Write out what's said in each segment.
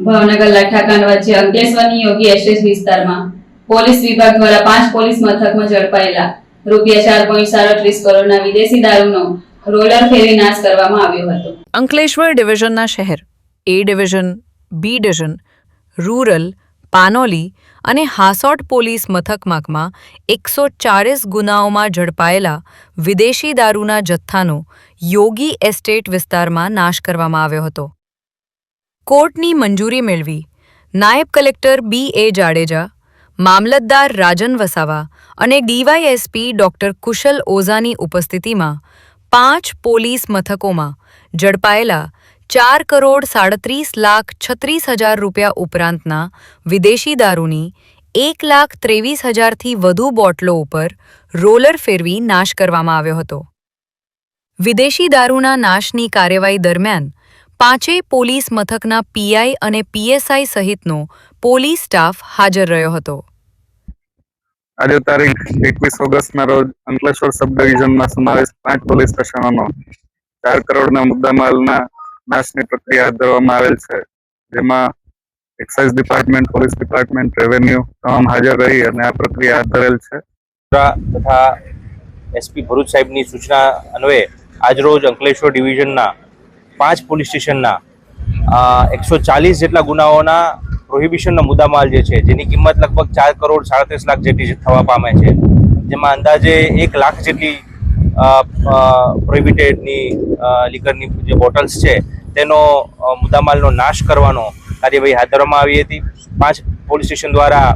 ભાવનગર લઠ્ઠાકાંડ વચ્ચે અંકલેશ્વરની યોગી એસ્ટેટ વિસ્તારમાં પોલીસ વિભાગ દ્વારા 5 પોલીસ મથકમાં ઝડપાયેલા ₹4.37 કરોડના વિદેશી દારૂનો રોલર ફેરવી નાશ કરવામાં આવ્યો હતો। અંકલેશ્વર ડિવિઝનના શહેર A division, B division, rural, Panoli અને હાસોટ પોલીસ મથકમાં 140 ગુનાઓમાં ઝડપાયેલા વિદેશી દારૂના જથ્થાનો યોગી એસ્ટેટ વિસ્તારમાં નાશ કરવામાં આવ્યો હતો। કોર્ટની મંજૂરી મેળવી નાયબ કલેક્ટર બી.એ. જાડેજા, મામલતદાર રાજન વસાવા અને ડીવાયએસપી ડોક્ટર કુશલ ઓઝાની ઉપસ્થિતિમાં 5 પોલીસ મથકોમાં ઝડપાયેલા ₹4,37,36,000 ઉપરાંતના વિદેશી દારૂની 1,23,000થી વધુ બોટલો ઉપર રોલર ફેરવી નાશ કરવામાં આવ્યો હતો। વિદેશી દારૂના નાશની કાર્યવાહી દરમિયાન 5 પોલીસ મથકના પીઆઈ અને પીએસઆઈ સહિતનો પોલીસ સ્ટાફ હાજર રહ્યો હતો। આજે તારીખ 21 ઓગસ્ટના રોજ અંકલેશ્વર સબ ડિવિઝનમાં સમાવેશ 5 પોલીસ સ્ટેશનોનો 4 કરોડના મુદ્દામાલના નાશની પ્રક્રિયા હાથ ધરવામાં આવેલ છે, જેમાં excise department, police department, revenue તમામ હાજર રહી અને આ પ્રક્રિયા હાથ ધરેલ છે। તથા એસપી ભરૂચ સાહેબની સૂચના અન્વયે આજરોજ અંકલેશ્વર ડિવિઝનના 5 પોલીસ સ્ટેશનના 140 જેટલા ગુનાઓના પ્રોહિબિશનનો મુદ્દામાલ જે છે, જેની કિંમત લગભગ 4,37 લાખ જેટલી થવા પામે છે, જેમાં અંદાજે 1 લાખ જેટલી પ્રોહિબિટેડની લીકરની જે બોટલ્સ છે તેનો મુદ્દામાલનો નાશ કરવાનો કાર્યવાહી હાથ ધરવામાં આવી હતી। 5 પોલીસ સ્ટેશન દ્વારા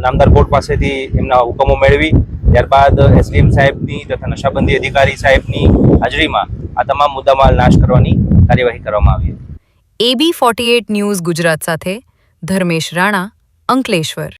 નામદાર કોર્ટ પાસેથી એમના હુકમો મેળવી ત્યારબાદ એસડીએમ સાહેબની તથા નશાબંધી અધિકારી સાહેબની હાજરીમાં આ તમામ મુદ્દામાલ નાશ કરવાની કાર્યવાહી કરવામાં આવી હતી। AB48 ન્યૂઝ ગુજરાત સાથે ધર્મેશ રાણા, અંકલેશ્વર।